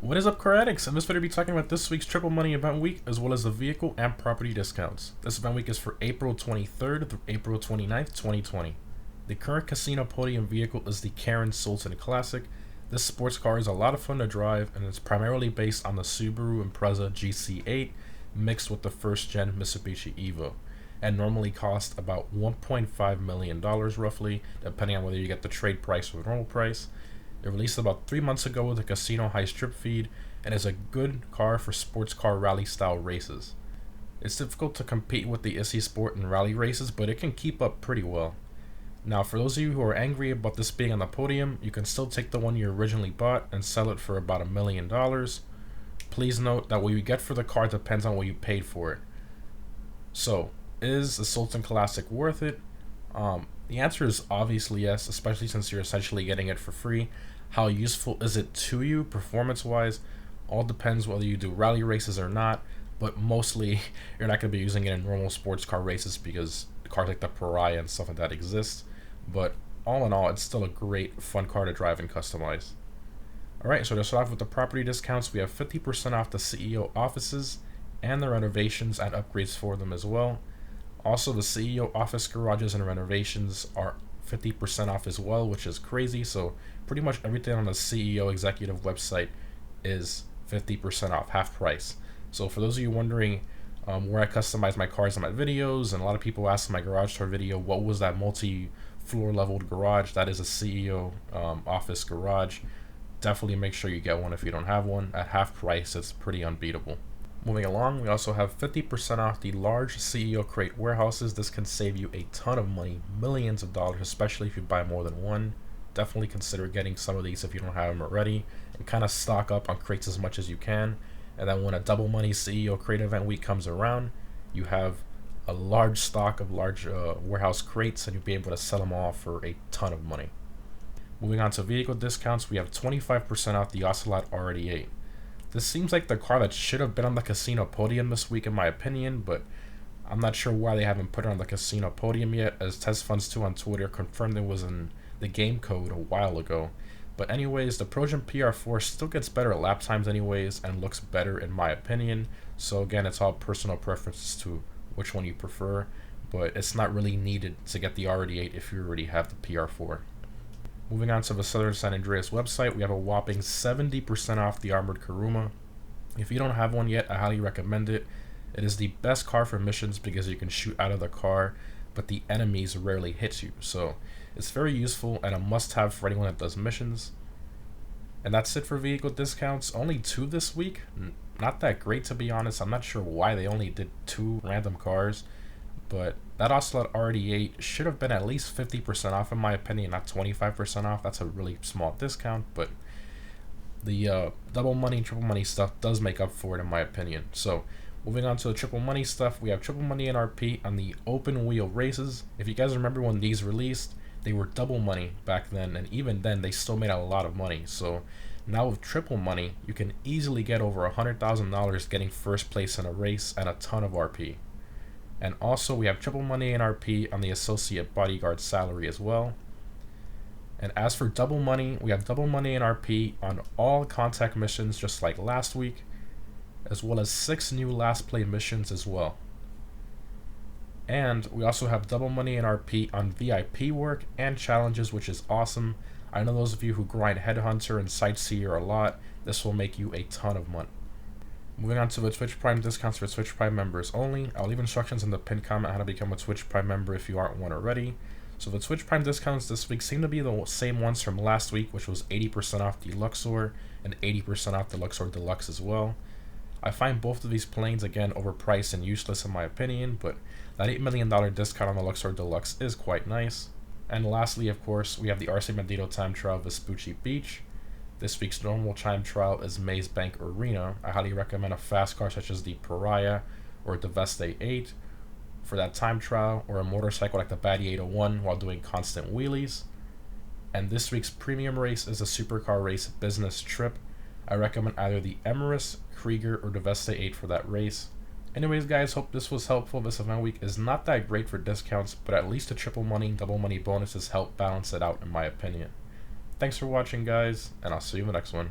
What is up, car addicts? In this video, we'll be talking about this week's Triple Money Event Week, as well as the vehicle and property discounts. This event week is for April 23rd through April 29th, 2020. The current casino podium vehicle is the Karin Sultan Classic. This sports car is a lot of fun to drive, and it's primarily based on the Subaru Impreza GC8 mixed with the first-gen Mitsubishi Evo, and normally costs about $1.5 million roughly, depending on whether you get the trade price or the normal price. It released about 3 months ago with a casino high strip feed and is a good car for sports car rally style races. It's difficult to compete with the Issy Sport and rally races, but it can keep up pretty well. Now, for those of you who are angry about this being on the podium, you can still take the one you originally bought and sell it for about $1 million. Please note that what you get for the car depends on what you paid for it. So, is the Sultan Classic worth it? The answer is obviously yes, especially since you're essentially getting it for free. How useful is it to you performance-wise? All depends whether you do rally races or not, but mostly you're not going to be using it in normal sports car races because cars like the Pariah and stuff like that exist. But all in all, it's still a great, fun car to drive and customize. Alright, so to start off with the property discounts, we have 50% off the CEO offices and the renovations and upgrades for them as well. Also, the CEO office garages and renovations are 50% off as well, which is crazy. So pretty much everything on the CEO executive website is 50% off, half price. So for those of you wondering where I customize my cars in my videos, and a lot of people ask in my garage tour video, what was that multi-floor leveled garage? That is a CEO office garage. Definitely make sure you get one if you don't have one. At half price, it's pretty unbeatable. Moving along, we also have 50% off the large CEO crate warehouses. This can save you a ton of money, millions of dollars, especially if you buy more than one. Definitely consider getting some of these if you don't have them already, and kind of stock up on crates as much as you can. And then when a Double Money CEO crate event week comes around, you have a large stock of large warehouse crates, and you'll be able to sell them all for a ton of money. Moving on to vehicle discounts, we have 25% off the Ocelot R88. This seems like the car that should have been on the casino podium this week in my opinion, but I'm not sure why they haven't put it on the casino podium yet, as TesFunds2 on Twitter confirmed it was in the game code a while ago. But anyways, the Progen PR4 still gets better lap times anyways and looks better in my opinion. So again, it's all personal preferences to which one you prefer, but it's not really needed to get the R88 if you already have the PR4. Moving on to the Southern San Andreas website, we have a whopping 70% off the Armored Kuruma. If you don't have one yet, I highly recommend it. It is the best car for missions because you can shoot out of the car, but the enemies rarely hit you. So it's very useful and a must-have for anyone that does missions. And that's it for vehicle discounts. Only 2 this week. Not that great, to be honest. I'm not sure why they only did 2 random cars. But that Ocelot R88 should have been at least 50% off in my opinion, not 25% off. That's a really small discount, but the double money, triple money stuff does make up for it in my opinion. So moving on to the triple money stuff, we have triple money NRP on the open wheel races. If you guys remember when these released, they were double money back then, and even then they still made a lot of money. So now with triple money, you can easily get over $100,000 getting first place in a race and a ton of RP. And also we have triple money NRP on the associate bodyguard salary as well. And as for double money, we have double money NRP on all contact missions just like last week, as well as 6 new last play missions as well. And we also have double money NRP on VIP work and challenges, which is awesome. I know those of you who grind Headhunter and Sightseer a lot, this will make you a ton of money. Moving on to the Twitch Prime discounts for Twitch Prime members only. I'll leave instructions in the pinned comment on how to become a Twitch Prime member if you aren't one already. So the Twitch Prime discounts this week seem to be the same ones from last week, which was 80% off the Luxor and 80% off the Luxor Deluxe as well. I find both of these planes, again, overpriced and useless in my opinion, but that $8 million discount on the Luxor Deluxe is quite nice. And lastly, of course, we have the Arce Bandito Time Trial Vespucci Beach. This week's normal time trial is Maze Bank Arena. I highly recommend a fast car such as the Pariah or the Veste 8 for that time trial, or a motorcycle like the Batty 801 while doing constant wheelies. And this week's premium race is a supercar race business trip. I recommend either the Emirates, Krieger, or the Veste 8 for that race. Anyways guys, hope this was helpful. This event week is not that great for discounts, but at least the triple money, double money bonuses help balance it out in my opinion. Thanks for watching guys, and I'll see you in the next one.